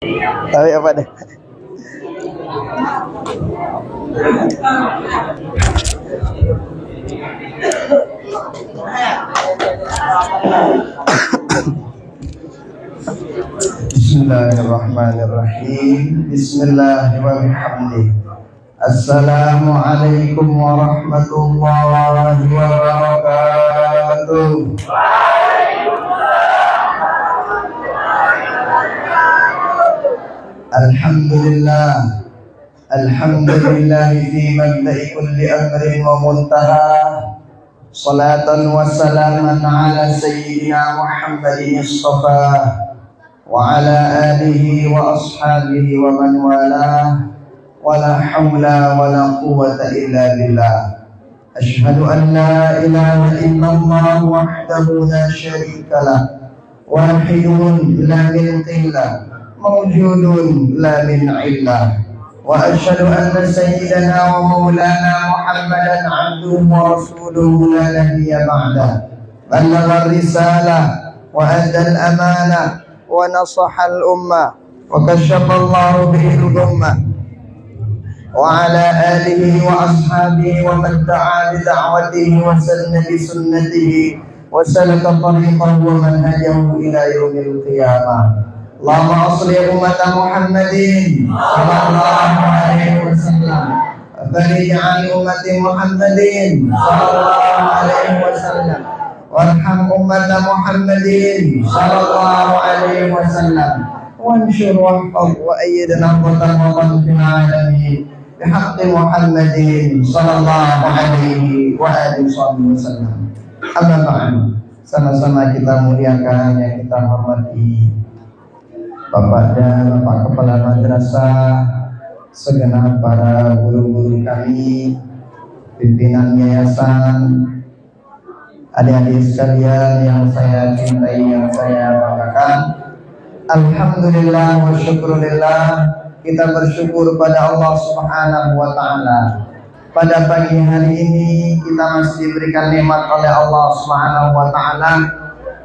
Tapi apa deh? Bismillahirrahmanirrahim. Bismillahirrahmanirrahim. Assalamualaikum warahmatullahi wabarakatuh. Alhamdulillah. Alhamdulillah fi mabda'i kulli amrin wa muntaha. Salatan wa salaman ala sayyidina Muhammadin istafa wa ala alihi wa ashabihi wa man walah. Wala hawla wala quwwata illa billah. Ashhadu an la ilaha illallah wahdahu la syarika lah, wahidun la min qillah, mawjudun la min illah. Wa ashhadu anna sayyidana wa maulana Muhammadan abduhu wa rasuluhu la nabiyya ba'dah. Ballagha ar-risalah wa adda al-amanah wa nasaha al-ummah wa kashafa Allahu bihi al-ghummah. وعلى آله وأصحابه ومن دعا بدعوته وسن بسنته وسلك طريقه ومنهجه إلى يوم القيامة. اللهم أصلح أمة محمد صلى الله عليه وسلم وفرج عن أمة محمد صلى الله عليه وسلم وارحم أمة محمد صلى الله عليه وسلم وانشر واحفظ وأيد نهضة وطن في العالمين بحق محمد صلى الله عليه وآله wasallam. Amma ba'du. Sama-sama kita muliakan, yang kita hormati Bapak dan Bapak Kepala Madrasah, segenap para guru-guru kami, pimpinan yayasan, adik-adik sekalian yang saya cintai, yang saya banggakan. Alhamdulillah wa syukurillah, kita bersyukur pada Allah Subhanahu wa ta'ala. Pada pagi hari ini kita masih diberikan nikmat oleh Allah Subhanahu wa ta'ala,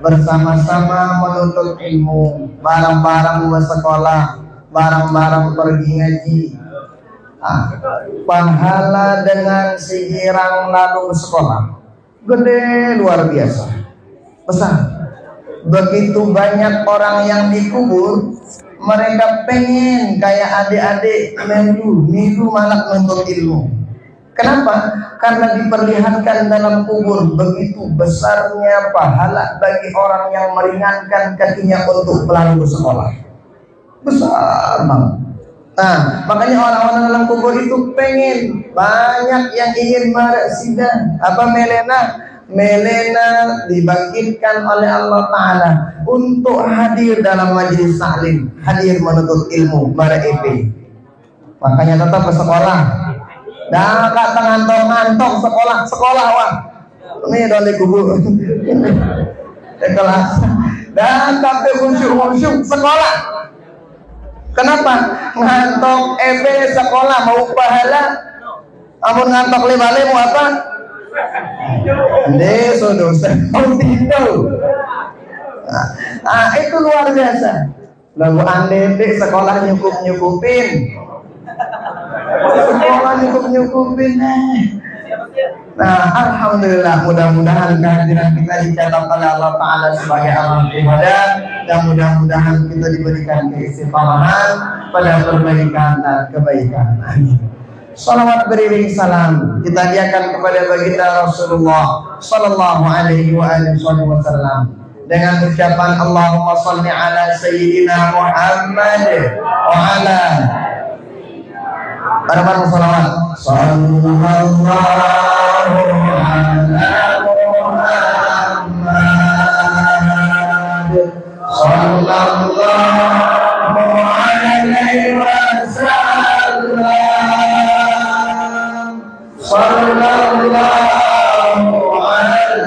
bersama-sama menuntut ilmu, bareng-bareng bersekolah, bareng-bareng pergi ngaji. Pahala dengan sihirang lalu sekolah gede, luar biasa, besar. Begitu banyak orang yang dikubur, mereka pengen kayak adik-adik milu malah menuntut ilmu. Kenapa? Karena diperlihatkan dalam kubur begitu besarnya pahala bagi orang yang meringankan kakinya untuk melalui sekolah. Besar banget. Nah, makanya orang-orang dalam kubur itu pengen, banyak yang ingin melena dibangkitkan oleh Allah Ta'ala untuk hadir dalam majelis taklim, hadir menuntut ilmu, EP. Makanya tetap ke sekolah. Dah kata ngantok sekolah wah. Ini dari kubur. Sekolah. Dan sampai khusyuk sekolah. Kenapa? Ngantok EP sekolah mau pahala. Amun ngantok lebale mau apa? Dosa. Itu luar biasa. Lalu andai sekolah nyukupin. Sekolah nyukupin. Nah, alhamdulillah, mudah-mudahan kehadiran kita dicatat oleh Allah Ta'ala sebagai amal ibadah, dan mudah-mudahan kita diberikan keistiqomahan pada perbaikan dan kebaikan. Amin. Salawat beriring salam kita hadiahkan kepada baginda Rasulullah sallallahu alaihi wasallam dengan ucapan Allahumma shalli ala sayyidina Muhammad wa ala bareng-bareng salawat sallallahu ala Muhammad sallallahu alaihi wasallam sallallahu ala Muhammad sallallahu alaihi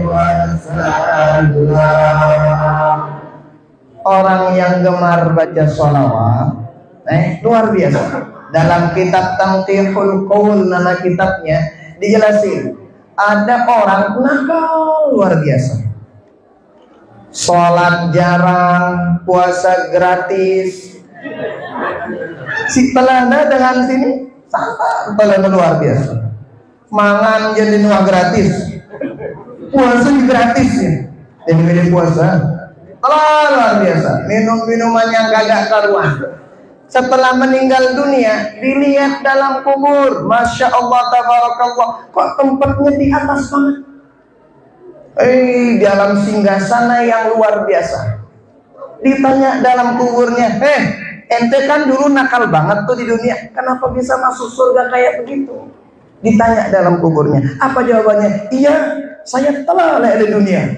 wasallam. Orang yang gemar baca sholawat luar biasa. Dalam kitab Tamtihul Qaul, nama kitabnya, Dijelasin. Ada orang nakal luar biasa. Sholat jarang, puasa gratis. Si telana dengan sini sangat telana luar biasa. Mangan jadi nuah gratis, puasa gratis ya. Jadi milih puasa, luar biasa. Minum-minuman yang kagak karuan. Setelah meninggal dunia, dilihat dalam kubur, masya Allah, tabarakallah, kok tempatnya di atas banget. Dalam singgasana yang luar biasa. Ditanya dalam kuburnya, ente kan dulu nakal banget tuh di dunia, kenapa bisa masuk surga kayak begitu? Ditanya dalam kuburnya, apa jawabannya? Iya, saya telah di dunia.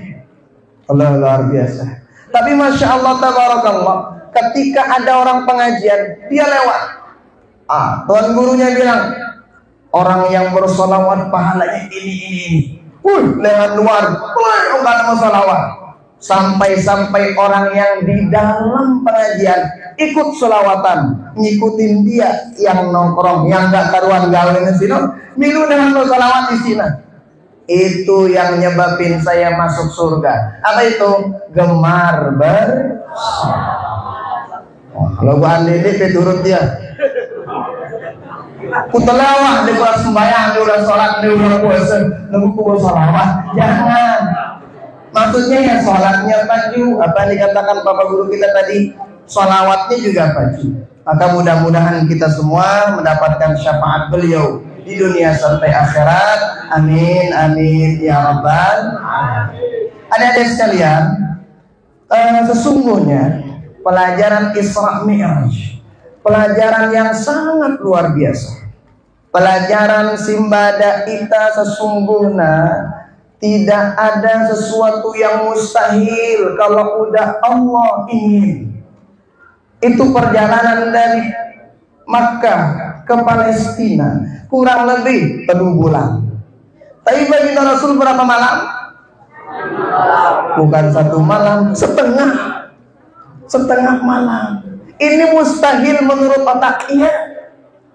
Allah, luar biasa. Tapi masya Allah, tabarakallah, ketika ada orang pengajian, dia lewat. Tuan gurunya bilang, orang yang bersolawat pahalanya ini. Lewat luar, enggak ada solawat. Sampai orang yang di dalam pengajian ikut solawatan, ngikutin dia yang nongkrong, yang gak karuan gawe di sini, milu dengan solawat di sini. Itu yang nyebabin saya masuk surga. Apa itu? Gemar kalau gua andidik turut dia. Kutelawah di bulan sembahyang, di bulan sholat, di bulan puasa, nunggu kubur sholawat. Jangan. Maksudnya ya sholatnya baju. Apa yang dikatakan Bapak Guru kita tadi, sholawatnya juga baju. Maka mudah-mudahan kita semua mendapatkan syafaat beliau di dunia sampai akhirat. Amin, amin ya rabbal alamin. Adik-adik sekalian, sesungguhnya pelajaran Isra Mi'raj, pelajaran yang sangat luar biasa. Pelajaran simbada ita sesungguhnya tidak ada sesuatu yang mustahil kalau udah Allah ingin. Itu perjalanan dari Makkah ke Palestina kurang lebih 3 bulan. Tapi bagi Rasul berapa malam? Bukan 1 malam, setengah malam. Ini mustahil menurut otak iya.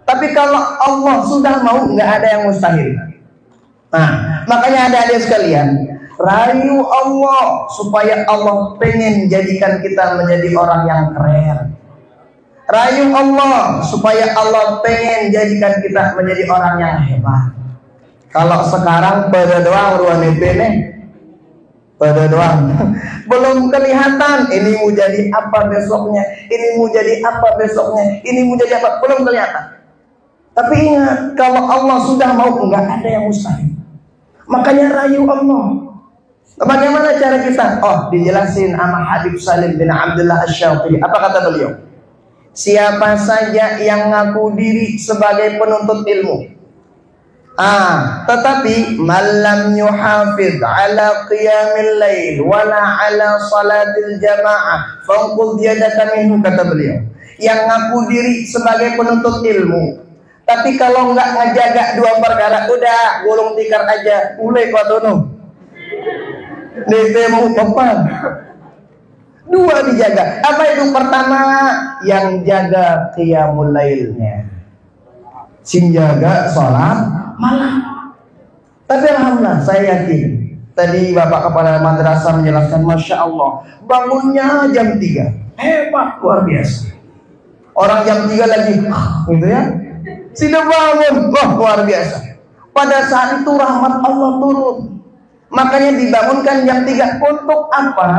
Tapi kalau Allah sudah mau, nggak ada yang mustahil. Nah, makanya adik-adik sekalian, rayu Allah supaya Allah pengen jadikan kita menjadi orang yang keren. Rayu Allah supaya Allah pengen jadikan kita menjadi orang yang hebat. Kalau sekarang pada doang ruang nih, pada doang belum kelihatan ini mau jadi apa besoknya, ini mau jadi apa besoknya, ini mau jadi apa, belum kelihatan. Tapi ingat, kalau Allah sudah mau, enggak ada yang mustahil. Makanya rayu Allah. Bagaimana cara kita? Dijelasin sama Habib Salim bin Abdullah Asy-Syafii. Apa kata beliau? Siapa saja yang ngaku diri sebagai penuntut ilmu, tetapi malam yuhafid ala qiyamil lail wala ala salatil jamaah fangqud yadaka minhu, kata beliau. Yang ngaku diri sebagai penuntut ilmu, tapi kalau nggak ngejaga 2 perkara, udah gulung tikar aja, ulai kuatono. Nete mau kapan? 2 dijaga. Apa itu? Pertama, yang jaga qiyamul lailnya, sing jaga sholat malam. Tapi alhamdulillah, saya yakin tadi Bapak Kepala Madrasah menjelaskan, masya Allah, bangunnya jam 3, hebat, luar biasa. Orang jam 3 lagi, gitu ya, sudah bangun, luar biasa. Pada saat itu rahmat Allah turun. Makanya dibangunkan jam 3 untuk apa?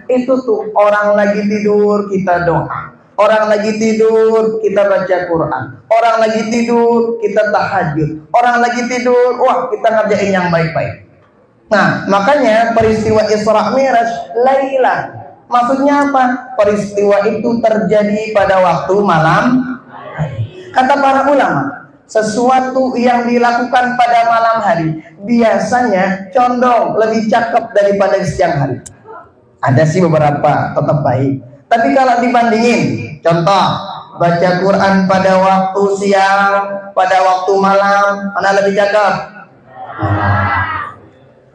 Itu tuh orang lagi tidur kita doa, orang lagi tidur kita baca Quran, orang lagi tidur kita tahajud, orang lagi tidur kita ngerjain yang baik-baik. Nah, makanya peristiwa Isra Mi'raj Lailah, maksudnya apa? Peristiwa itu terjadi pada waktu malam. Kata para ulama, sesuatu yang dilakukan pada malam hari biasanya condong lebih cakep daripada siang hari. Ada sih beberapa tetap baik, tapi kalau dibandingin, contoh baca Quran pada waktu siang, pada waktu malam, mana lebih cakep?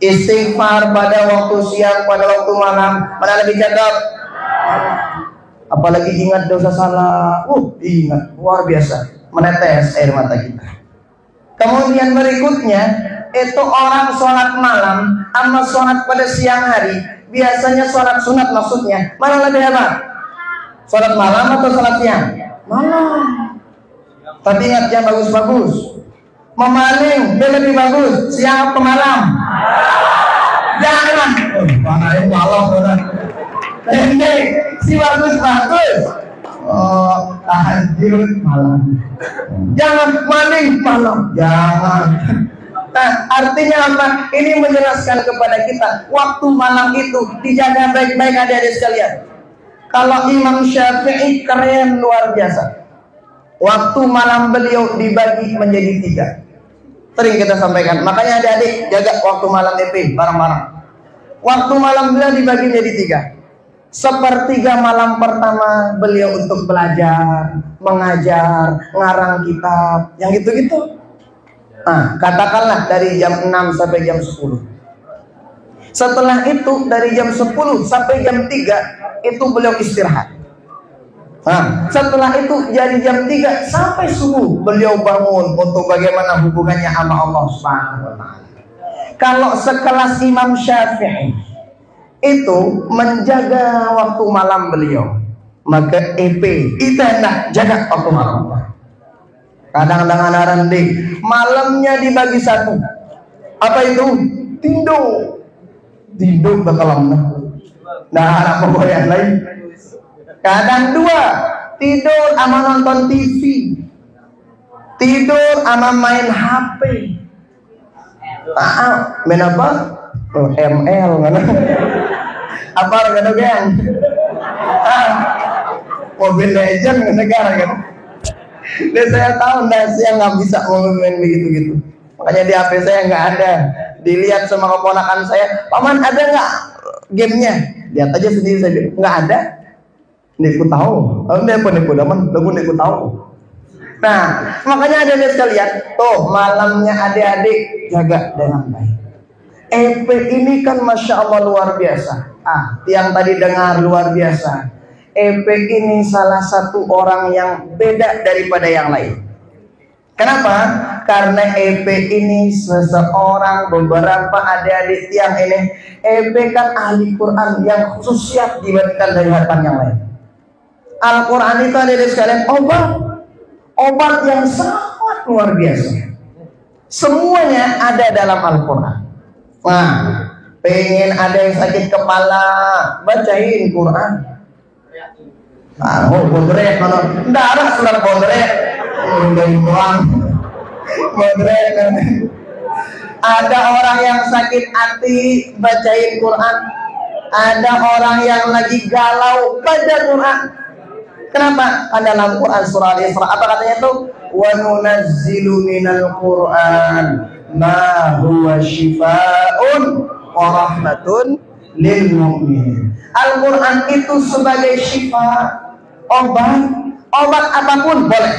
Istighfar pada waktu siang, pada waktu malam, mana lebih cakep? Apalagi ingat dosa salah, ingat, luar biasa, menetes air mata kita. Kemudian berikutnya itu orang sholat malam sama sholat pada siang hari. Biasanya sholat sunat maksudnya. Mana lebih hebat? Sholat malam atau sholat siang? Malam. Tapi ingat yang bagus-bagus. Memaling lebih bagus siang atau malam? Jangan. Mana yang malam orang? Ini si bagus-bagus. Oh, tahajud malam. Jangan maling malam. Jangan. Nah, artinya apa? Ini menjelaskan kepada kita waktu malam itu dijaga baik-baik adik-adik sekalian. Kalau Imam Syafi'i keren luar biasa. Waktu malam beliau dibagi menjadi 3. Sering kita sampaikan. Makanya adik-adik jaga waktu malam EP bareng-bareng. Waktu malam beliau dibagi menjadi 3. Sepertiga malam pertama beliau untuk belajar, mengajar, ngarang kitab, yang gitu-gitu. Nah, katakanlah dari jam 6 sampai jam 10. Setelah itu dari jam 10 sampai jam 3 itu beliau istirahat. Nah, setelah itu jadi jam 3 sampai subuh beliau bangun untuk bagaimana hubungannya sama Allah Subhanahu wa taala. Kalau sekelas Imam Syafi'i itu menjaga waktu malam beliau, maka EP itu enak jaga waktu malam. Kadang-kadang anak malamnya dibagi 1. Apa itu? Tidur bakalan. Nah, anak pokoknya lain. Kadang 2 tidur sama nonton TV, tidur sama main HP. Main apa? ML mana? Apa organ kan? Mobile Legend negara kan? Dan saya tahu saya nggak bisa main begitu-gitu. Makanya di HP saya nggak ada. Dilihat sama keponakan saya, paman ada nggak gamenya? Lihat aja sendiri saya nggak ada. Niku tahu. Niku tahu. Nah, makanya adik-adik sekalian, tuh malamnya adik-adik jaga dengan baik. EP ini kan Masya Allah luar biasa. Yang tadi dengar luar biasa. EP ini salah satu orang yang beda daripada yang lain. Kenapa? Karena EP ini seseorang, beberapa adik-adik yang ini EP kan ahli Quran yang khusus siap dibandingkan dari hatan yang lain. Al-Quran itu adik-adik sekalian obat yang sangat luar biasa. Semuanya ada dalam Al-Quran. Nah, pengen ada yang sakit kepala, bacain Quran. Bodrek mana? Darah sudah bodrek. Bodrek. Ada orang yang sakit hati, bacain Quran. Ada orang yang lagi galau, baca Quran. Kenapa? Karena dalam Quran surah Al-Isra apa katanya itu? Wa nunazzilu minal Quran ma huwa shifaa'un wa rahmatun lil mu'minin. Al-Quran itu sebagai syifa, obat apapun boleh.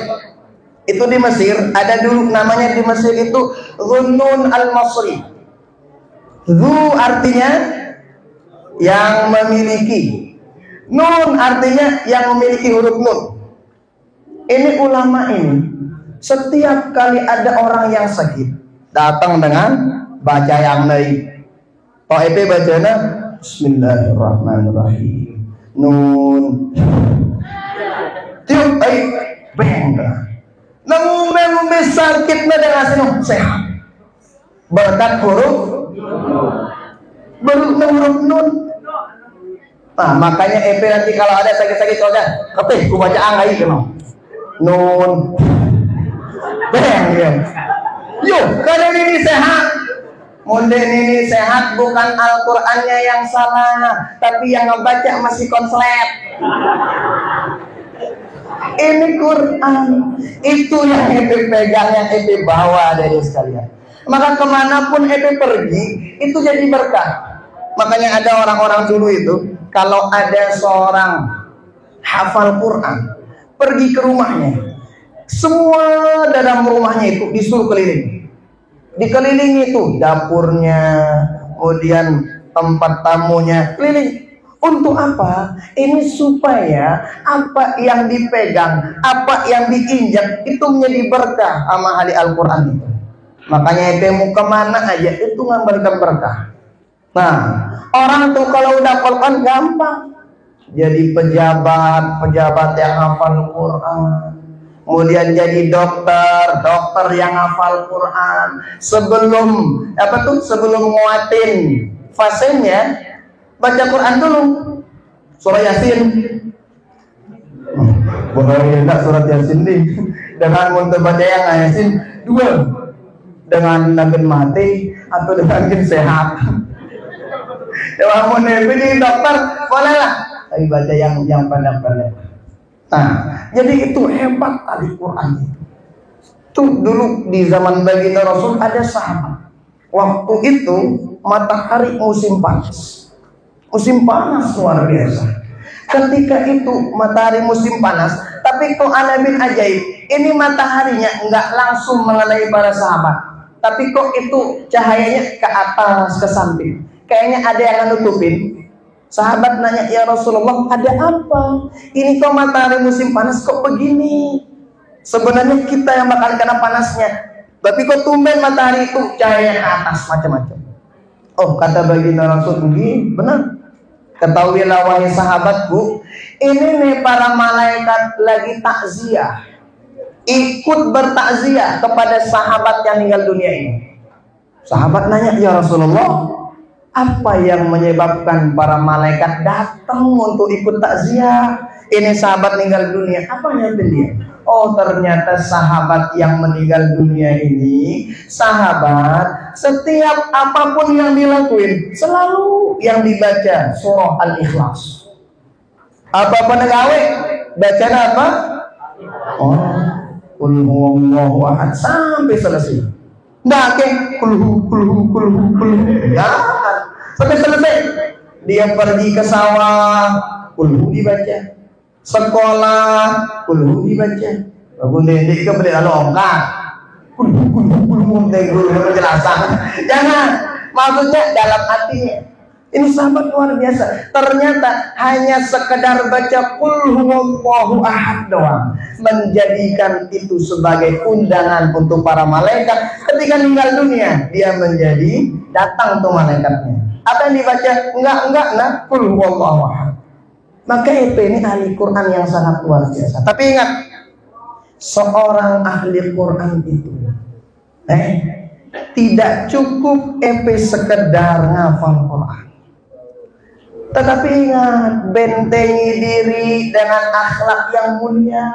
Itu di Mesir, ada dulu namanya di Mesir itu Dhunnun al-Masri. Dhu artinya yang memiliki, Nun artinya yang memiliki huruf Nun. Ini ulama ini setiap kali ada orang yang sakit datang dengan baca yang lain. Pak EP bacanya Bismillahirrahmanirrahim. Nun. Tiup bengga. Namun sakitnya dengan sinu sehat. Berkat huruf Nun. Nah, makanya EP nanti kalau ada sakit-sakit soalnya ketih ku baca anggai kenal. Nun. Beng. Yuk, kalian ini sehat. Munden ini sehat, bukan Al-Qur'annya yang salah, tapi yang ngebaca masih konslet. Ini Quran, itu yang EP pegang, yang EP bawa dari sekalian. Maka kemanapun EP pergi, itu jadi berkah. Makanya ada orang-orang dulu itu, kalau ada seorang hafal Quran, pergi ke rumahnya, semua dalam rumahnya itu disuruh keliling. Dikelilingi itu dapurnya, kemudian tempat tamunya, keliling. Untuk apa? Ini supaya apa yang dipegang, apa yang diinjak itu menjadi berkah sama ahli Al-Quran itu. Makanya itu mau kemana aja itu ngambilkan berkah. Nah, orang tuh kalau udah Quran gampang jadi pejabat yang hafal Quran. Kemudian jadi dokter yang hafal Quran. Sebelum nguatin fasenya, baca Quran dulu. Surah Yasin. Boleh enggak surat Yasin nih? Dengan untuk baca yang Yasin 2. Dengan nagen mati atau dengan sehat. Kalau mau jadi dokter boleh lah, tapi baca yang pendek-pendek. Nah, jadi itu hebat Al-Quran itu. Tuh dulu di zaman baginda Rasul ada sahabat. Waktu itu matahari musim panas luar biasa. Ketika itu matahari musim panas, tapi kok aneh bin ajaib, ini mataharinya nggak langsung mengenai para sahabat, tapi kok itu cahayanya ke atas, ke samping. Kayaknya ada yang nutupin. Sahabat nanya, ya Rasulullah, ada apa? Ini kok matahari musim panas kok begini? Sebenarnya kita yang bakal kena panasnya, tapi kok tumben matahari itu cahaya ke atas macam-macam. Oh, kata baginda Rasul, begini, benar. Ketahuilah wahai sahabatku, ini nih para malaikat lagi takziah, ikut bertakziah kepada sahabat yang meninggal dunia ini. Sahabat nanya, ya Rasulullah, apa yang menyebabkan para malaikat datang untuk ikut takziah? Ini sahabat meninggal dunia, apa yang dia? Oh, ternyata sahabat yang meninggal dunia ini, sahabat setiap apapun yang dilakuin selalu yang dibaca surah Al-Ikhlas. Apa negawe? Baca apa? Oh, qul huwallahu ahad sampai selesai. Nggak ke kulhu. Ya, sampai selesai. Dia pergi ke sawah, kulhu dibaca. Sekolah, kulhu dibaca. Bangun dendek ke beli longkang. Kulhu penjelasan. Jangan, maksudnya dalam hatinya. Ini sahabat luar biasa. Ternyata hanya sekedar baca qul huwallahu ahad doang menjadikan itu sebagai undangan untuk para malaikat. Ketika meninggal dunia, dia menjadi datang tuh malaikatnya. Apa yang dibaca? Enggak, nah qul huwallahu ahad. Maka itu ini ahli Quran yang sangat luar biasa. Tapi ingat, seorang ahli Quran itu tidak cukup sekedar ngafal Quran. Tetapi ingat, bentengi diri dengan akhlak yang mulia.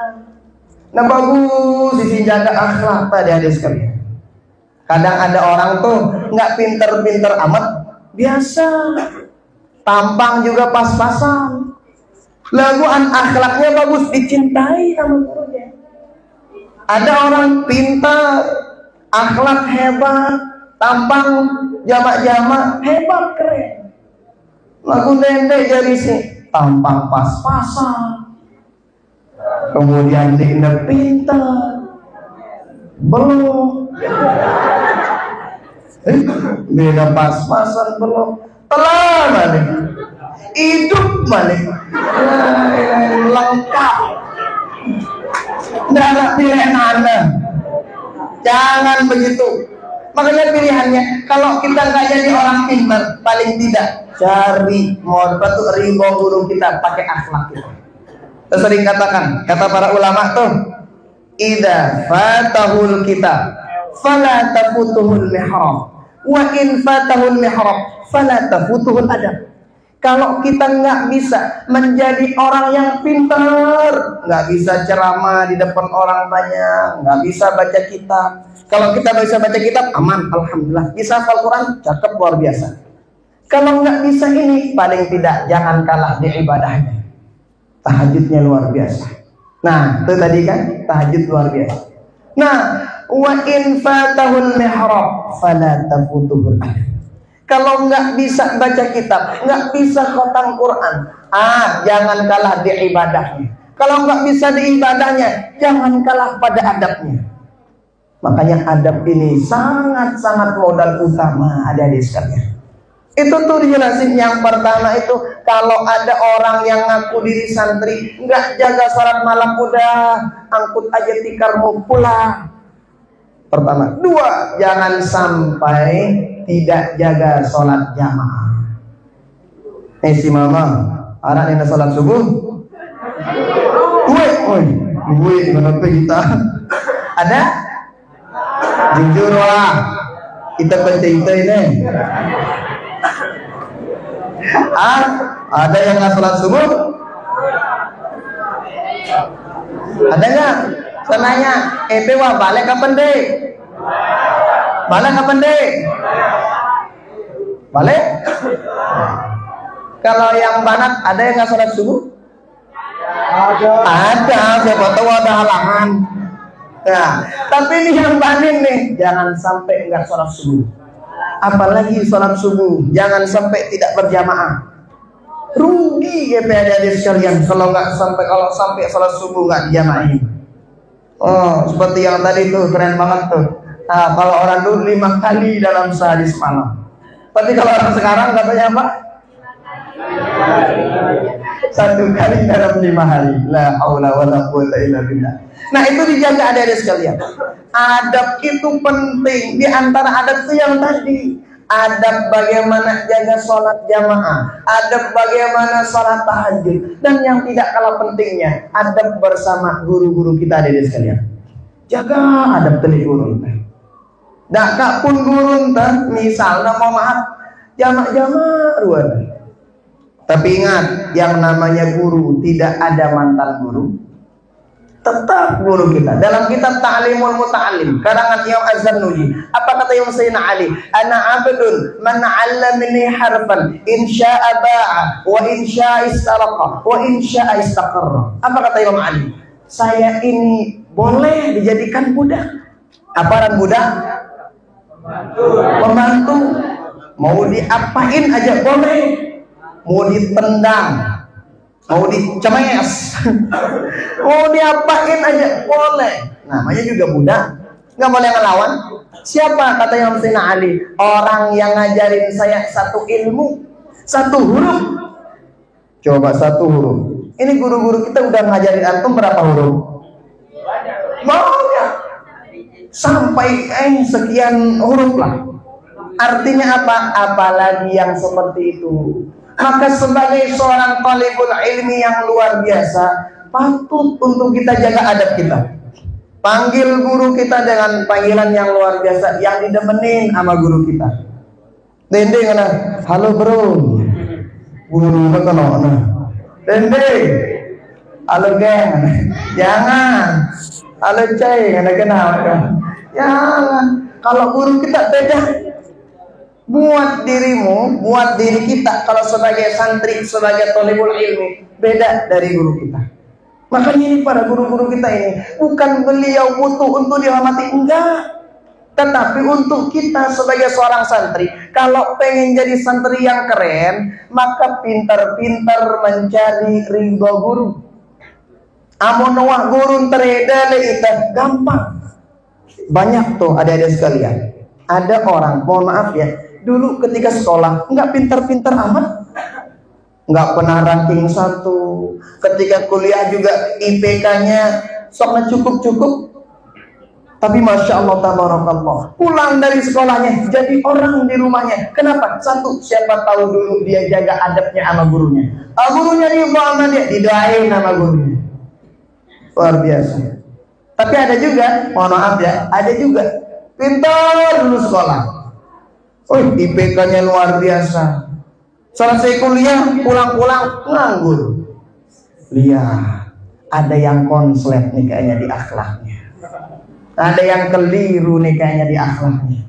Nah, bagus dijaga akhlak tadi ada sekalian. Kadang ada orang tuh nggak pinter-pinter amat, biasa, tampang juga pas-pasan. Laguan akhlaknya bagus, dicintai sama gurunya. Ada orang pintar, akhlak hebat, tampang jamak-jamak hebat, keren. Lagu dendek jadi sih, tampang pas-pasan. Kemudian dia pintar, belum. Dia pas-pasan belum. Telah balik. Hidup balik. Lengkap. Tidak ada pilihan Anda. Jangan begitu. Makanya pilihannya, kalau kita nggak jadi orang pintar, paling tidak cari ridho guru kita, pakai akhlak kita. Kita sering katakan, kata para ulama tuh, idza fatahul kitab fala tafutuhul mihrab wa in fatahul mihrab fala tafutuhul adab. Kalau kita nggak bisa menjadi orang yang pintar, nggak bisa ceramah di depan orang banyak, nggak bisa baca kitab. Kalau kita bisa baca kitab, aman, alhamdulillah. Bisa hafal Quran, cakep, luar biasa. Kalau nggak bisa ini, paling tidak jangan kalah di ibadahnya. Tahajudnya luar biasa. Nah, itu tadi kan tahajud luar biasa. Nah, wa in fatahul mihrab fala tafutuhul adab. Kalau nggak bisa baca kitab, nggak bisa khatam Quran, jangan kalah di ibadahnya. Kalau nggak bisa di ibadahnya, jangan kalah pada adabnya. Makanya adab ini sangat-sangat modal utama adik-adik sekalian. Itu tuh dijelasin yang pertama itu, kalau ada orang yang ngaku diri santri, nggak jaga salat malam, udah angkut aja tikar mau pulang. Pertama. Dua, jangan sampai tidak jaga sholat jamaah. Si mama, anak ini sholat subuh. Gue menurut kita ada jujur lah, kita pencinta ini. Ada yang nggak sholat subuh? Ada nggak? Senanya, wah balik kapan deh? Balik kapan deh? Balik? Kalau yang banat ada yang nggak sholat subuh? Ada, siapa tahu ada halangan. Nah, tapi ini yang banin nih, jangan sampai nggak sholat subuh. Apalagi sholat subuh, jangan sampai tidak berjamaah. Rugi ya adik-adik sekalian kalau sampai sholat subuh nggak dijamahin. Oh, seperti yang tadi tuh keren banget tuh. Nah, kalau orang dulu 5 kali dalam sehari semalam. Tapi kalau orang sekarang katanya apa? 1 kali dalam 5 hari. La haula wala quwwata illa billah. Nah, itu dijaga adik-adik sekalian. Adab itu penting. Di antara adab itu yang tadi. Adab bagaimana jaga sholat jamaah, adab bagaimana sholat tahajud, dan yang tidak kalah pentingnya adab bersama guru-guru kita adik-adik sekalian. Jaga adab teli guru. Dak kak pun guru entah, misalnya mau maaf jamak-jamak ruan. Tapi ingat, yang namanya guru tidak ada mantan guru. Tetap guru kita. Dalam kitab Ta'limul Muta'allim karangan Imam Az-Zarnuji, apa kata Imam Sayyidina Ali? Ana abdun man 'allamani harfan in syaa ba'a wa in syaa istaraqa wa in syaa istaqarra. Apa kata Imam Ali? Saya ini boleh dijadikan budak. Apaan budak? Pembantu. Mau diapain aja boleh. Mau ditendang, mau dicemes, mau diapain aja boleh. Namanya juga budak, nggak boleh ngelawan. Siapa kata Imam Sayyidina Ali? Orang yang ngajarin saya satu ilmu, satu huruf. Coba satu huruf. Ini guru-guru kita udah ngajarin antum berapa huruf? Banyak. Sampai sekian huruf lah. Artinya apa? Apalagi yang seperti itu. Maka sebagai seorang talibul ilmi yang luar biasa, patut untuk kita jaga adab kita. Panggil guru kita dengan panggilan yang luar biasa, yang didemenin sama guru kita. Dende ngana, halo bro. Guru kita ngana. Dende. Halo geng. Jangan. Halo cai, ngana kenal kan. Jangan. Kalau guru kita beda. Buat dirimu, buat diri kita kalau sebagai santri, sebagai thalibul ilmi, beda dari guru kita. Makanya ini para guru-guru kita ini bukan beliau butuh untuk dihormati, enggak. Tetapi untuk kita sebagai seorang santri, kalau pengen jadi santri yang keren, maka pintar-pintar mencari ridho guru. Amun wah guru tereda itu gampang. Banyak tuh adik-adik sekalian. Ada orang, mohon maaf ya, dulu ketika sekolah nggak pintar-pintar amat, nggak pernah ranking 1. Ketika kuliah juga IPK-nya soknya cukup-cukup. Tapi masya Allah tabarakallah, pulang dari sekolahnya jadi orang di rumahnya. Kenapa? Satu, siapa tahu dulu dia jaga adabnya sama gurunya. Gurunya sama dia didoain sama gurunya. Luar biasa. Tapi ada juga, mohon maaf ya, ada juga pintar dulu sekolah. IPK-nya luar biasa. Selesai kuliah, pulang-pulang nganggur. Lihat, ada yang konslet nih kayaknya di akhlaknya. Ada yang keliru nih kayaknya di akhlaknya.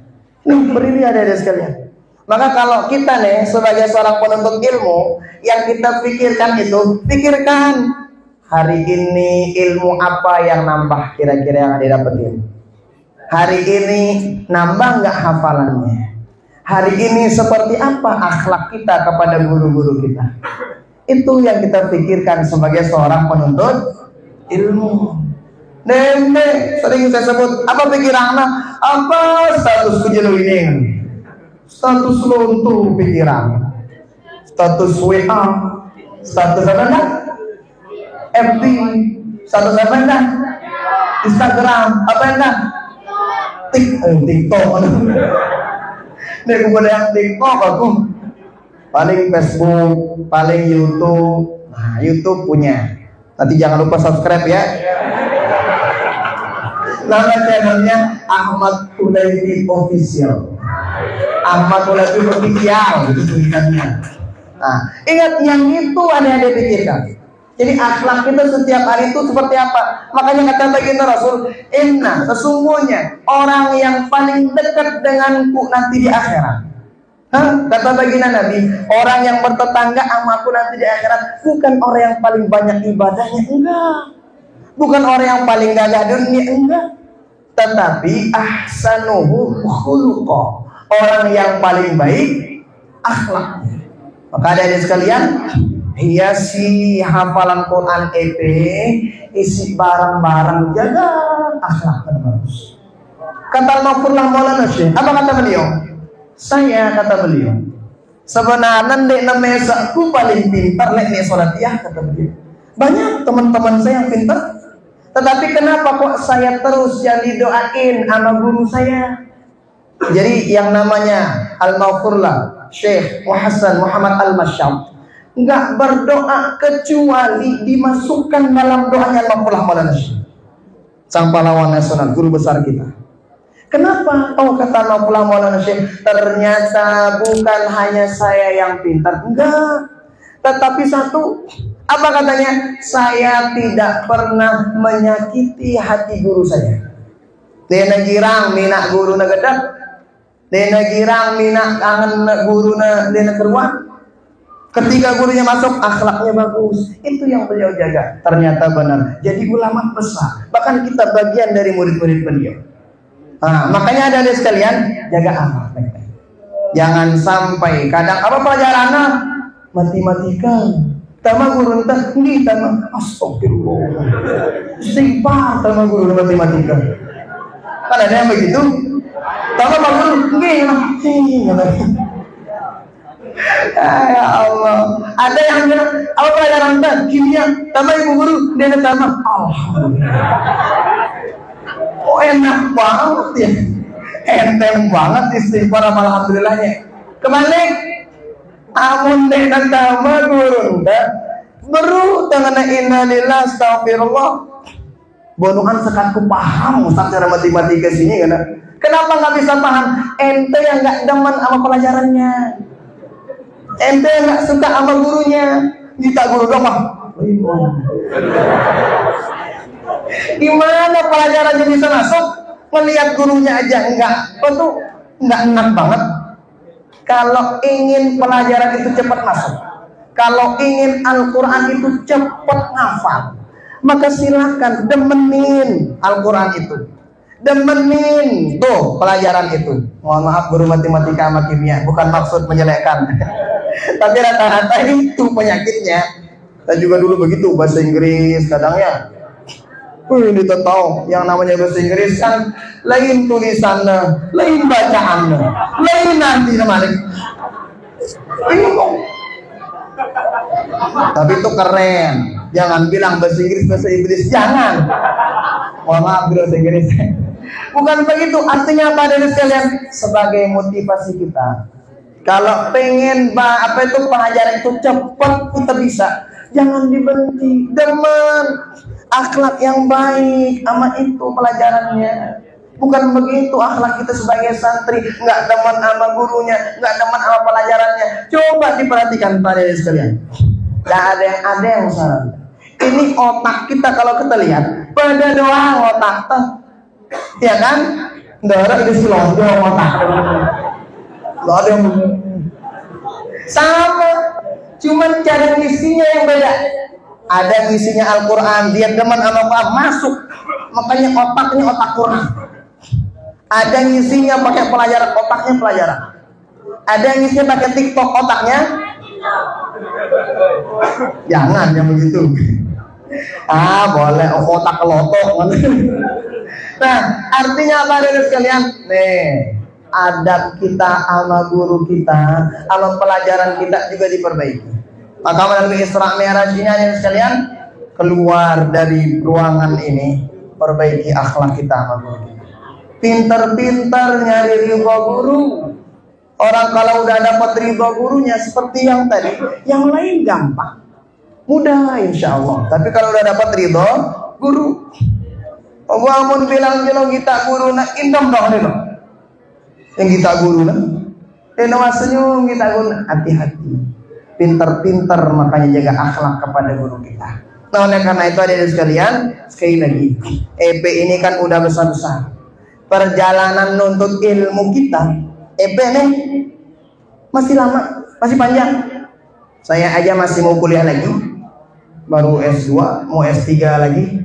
Berdiri ada sekalian. Maka kalau kita nih sebagai seorang penuntut ilmu, yang kita pikirkan itu, pikirkan hari ini ilmu apa yang nambah kira-kira yang didapetin. Hari ini nambah nggak hafalannya? Hari ini seperti apa akhlak kita kepada guru-guru kita? Itu yang kita pikirkan sebagai seorang penuntut ilmu. Nenek sering saya sebut, apa pikirannya? Apa status kejelu ini? Status lontu pikiran, status WA, status apa enggak? FB, status apa enggak? Instagram, apa enggak? TikTok. Nek aku yang TikTok aku paling Facebook, paling YouTube. Nah, YouTube punya. Nanti jangan lupa subscribe ya. Nama channelnya Ahmad Ulaibi Official. Ahmad Ulaibi Official itu tulisannya. Nah, ingat yang itu ada dipikirkan. Jadi akhlak kita setiap hari itu seperti apa? Makanya kata baginda Rasul, inna sesungguhnya orang yang paling dekat denganku nanti di akhirat. Kata baginda Nabi, orang yang bertetangga sama aku nanti di akhirat bukan orang yang paling banyak ibadahnya, enggak. Bukan orang yang paling gagah dunia, enggak. Tetapi ahsanuhu khuluqa, orang yang paling baik akhlaknya. Maka ada sekalian, hiasi hafalan Quran EP, isi barang-barang, jaga akhlak yang bagus. Kata Al-Mafurlah Maulana Syekh, apa kata beliau? Saya, kata beliau, sebenarnya ndek namanya aku paling pintar lek nek salat ya, kata beliau. Banyak teman-teman saya yang pintar, tetapi kenapa kok saya terus yang didoain sama guru saya? Jadi yang namanya Al-Mafurlah Syekh Hasan Muhammad Al-Masyam enggak berdoa kecuali dimasukkan dalam doanya Al-Mafurlah Maulana Syekh, sang pahlawan nasional, guru besar kita. Kenapa? Oh, kata Al-Mafurlah Maulana Syekh, ternyata bukan hanya saya yang pintar, enggak. Tetapi satu, apa katanya? Saya tidak pernah menyakiti hati guru saya. Dena girang minak guru na gedap, dena girang minak kangen guru na dena keruan. Ketika gurunya masuk, akhlaknya bagus. Itu yang beliau jaga. Ternyata benar. Jadi ulama besar. Bahkan kita bagian dari murid-murid beliau. Nah, makanya ada sekalian, jaga akhlak. Jangan sampai kadang apa pelajarannya matematika. Tama guru entah ini tama astagfirullah. Istighfar tama guru matematika. Kan ada yang begitu. Tama guru nggih. Ya Allah. Ada yang bilang apa pelajaran entah kimia. Tama ibu guru dia tama. Alhamdulillah. Oh enak banget ya. Enteng banget istighfar alhamdulillahnya. Kebalik amun dek tama guru beru tangan innalillah astagfirullah. Bonuhan sekarang paham Ustaz cara matematika sini kan. Kenapa nggak bisa paham? Ente yang nggak demen sama pelajarannya. Ente yang nggak suka sama gurunya. Kita guru dong mah. Gimana pelajarannya bisa masuk? Melihat gurunya aja enggak. Itu enggak enak banget. Kalau ingin pelajaran itu cepat masuk, kalau ingin Al-Quran itu cepat ngafal, maka silakan demenin Al-Quran itu, demenin tuh pelajaran itu. Mohon maaf guru matematika sama kimia, bukan maksud menjelekkan. Tapi rata-rata itu penyakitnya. Saya juga dulu begitu, bahasa Inggris kadangnya. Ini tahu yang namanya bahasa Inggris kan lain tulisannya, lain bacaannya, lain nanti namanya. Ini kok. Tapi itu keren. Jangan bilang bahasa Inggris, jangan. Mohon maaf bahasa Inggris. Bukan begitu. Artinya apa dari sekalian? Sebagai motivasi kita. Kalau pengen pengajaran itu cepat kita bisa. Jangan dibenci, demen. Akhlak yang baik sama itu pelajarannya. Bukan begitu akhlak kita sebagai santri, nggak demen sama gurunya, nggak demen sama pelajarannya. Coba diperhatikan pada sekalian. Nggak ada yang salah. Ini otak kita kalau kita lihat pada doang otak tuh, ya kan? Darah itu selonjong otak. Nggak ada yang sama, cuman cara isinya yang beda. Ada isinya Al-Quran, dia demen sama apa masuk, makanya otaknya otak Quran. Ada isinya pakai pelajaran, otaknya pelajaran. Ada yang isinya pakai TikTok, otaknya jangan yang begitu. Boleh otak kelotok. Nah, artinya apa dari sekalian? Nih, adab kita sama guru kita, sama pelajaran kita juga diperbaiki. Maka melalui Isra Mi'raj ini yang sekalian, keluar dari ruangan ini, perbaiki akhlak kita sama guru kita. Pintar-pintar nyari ridho guru. Orang kalau udah dapat ridho gurunya seperti yang tadi, yang lain gampang, mudah insya Allah. Tapi kalau udah dapat ridho guru, gua amun bilang jelo kita guru nak indam dong nih, yang kita guru nak, senyum kita guru, hati-hati, pintar-pintar makanya jaga akhlak kepada guru kita. Nah oleh karena itu adik-adik sekalian, sekali lagi, EP ini kan udah besar-besar. Perjalanan nuntut ilmu kita, EP nih masih lama, masih panjang. Saya aja masih mau kuliah lagi, baru S2, mau S3 lagi.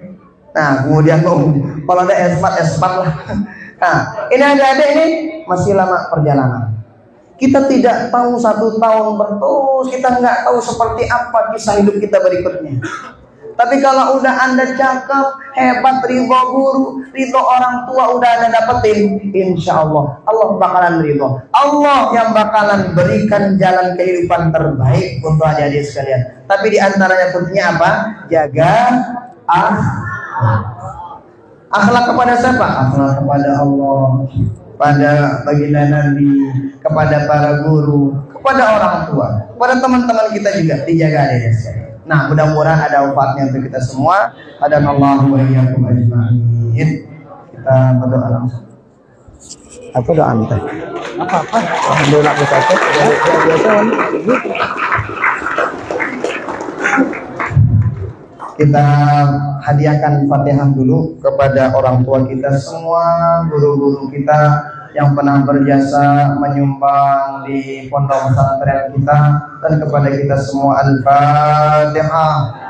Nah kemudian kalau ada S4 lah. Nah ini adik-adik ini masih lama perjalanan. Kita tidak tahu 1 tahun berterus, kita nggak tahu seperti apa kisah hidup kita berikutnya. Tapi kalau udah Anda cakap, hebat, ridho guru, ridho orang tua udah Anda dapetin, insya Allah Allah bakalan ridho. Allah yang bakalan berikan jalan kehidupan terbaik untuk adik-adik sekalian. Tapi diantaranya tentunya apa? Jaga akhlak kepada siapa? Akhlak kepada Allah, pada baginda Nabi, kepada para guru, kepada orang tua, kepada teman-teman kita juga dijaga adik-adik sekalian. Nah, mudah-mudahan ada manfaatnya untuk kita semua. Hadanallahu wa iyyakum ajma'in. Kita berdoa langsung. Apa doa anda? Apa-apa? Alhamdulillah kita biasa. Kita hadiahkan Fatihah dulu kepada orang tua kita semua, guru-guru kita yang pernah berjasa menyumbang di pondok pesantren kita, dan kepada kita semua. Al-Fatihah.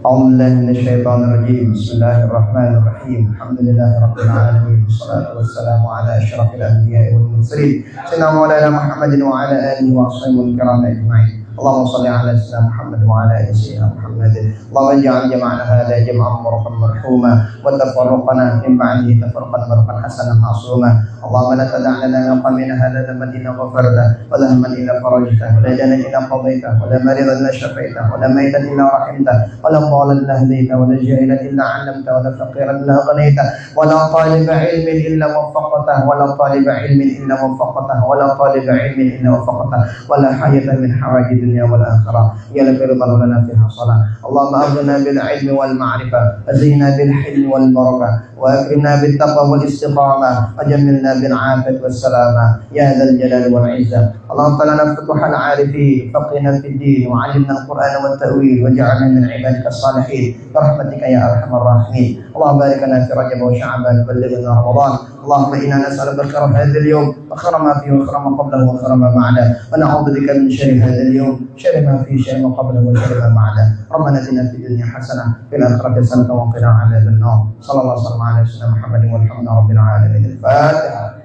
Bismillahirrahmanirrahim. Alhamdulillahirabbil alamin. Wassalatu wassalamu ala asyrafil anbiya'i wal mursalin. Sayyidina Maulana Muhammadin wa ala alihi wa sahbihi kiram ajma'in. اللهم صل على سيدنا محمد وعلى ال سيدنا محمد. اللهم اجعل جمعنا هذا جمعا مرحوما مرحوما وتفرقنا من بعده تفرقا مرحوما حسنا معصوما. اللهم لا تدع لنا من قامنا هذا ذنبا الا غفرته ولا هما الا فرجته ولا دينا الا قضيته ولا مريضا الا شفيته ولا ميتا الا رحمته ولا ضالا الا هديته ولا جاهلا الا علمته ولا فقيرا الا اغنيته ولا طالب علم الا وفقته ولا طالب علم الا وفقته ولا طالب علم الا وفقته ولا حاجه من حوائج الدنيا والآخرة يا لك رضا لنا فيها صلاة. اللهم أغننا بالعلم والمعرفة وزينا بالحلم والبركة وأكرمنا بالتقوى والاستقامة وجملنا بالعافية والسلامة يا ذا الجلال والعزة. اللهم لنا فتوح العارفين، فقهنا في الدين وعلمنا القرآن والتأويل واجعلنا من عبادك الصالحين برحمتك يا أرحم الراحمين. اللهم بارك لنا في رجب وشعبان وبلغنا رمضان. اللهم إنا نسألك خير هذا اليوم وخير ما فيه وخير ما قبله وخير ما بعده، ونعوذ بك من شر هذا اليوم شر ما فيه شر ما قبله وشر ما بعده. ربنا آتنا في الدنيا حسنة في الآخرة حسنة وقنا عذاب النار. صلى الله وسلم على سيدنا محمد والحمد لله رب العالمين. الفاتحة.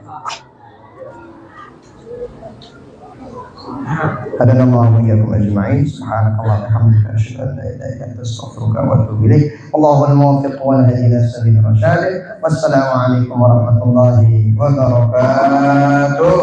هدانا الله وإياكم أجمعين. سبحانك اللهم وبحمدك أشهد أن لا إله إلا أنت أستغفرك وأتوب إليك. اللهم الموفق والهدي إلى سبيل الرشاد. والسلام عليكم ورحمة الله وبركاته.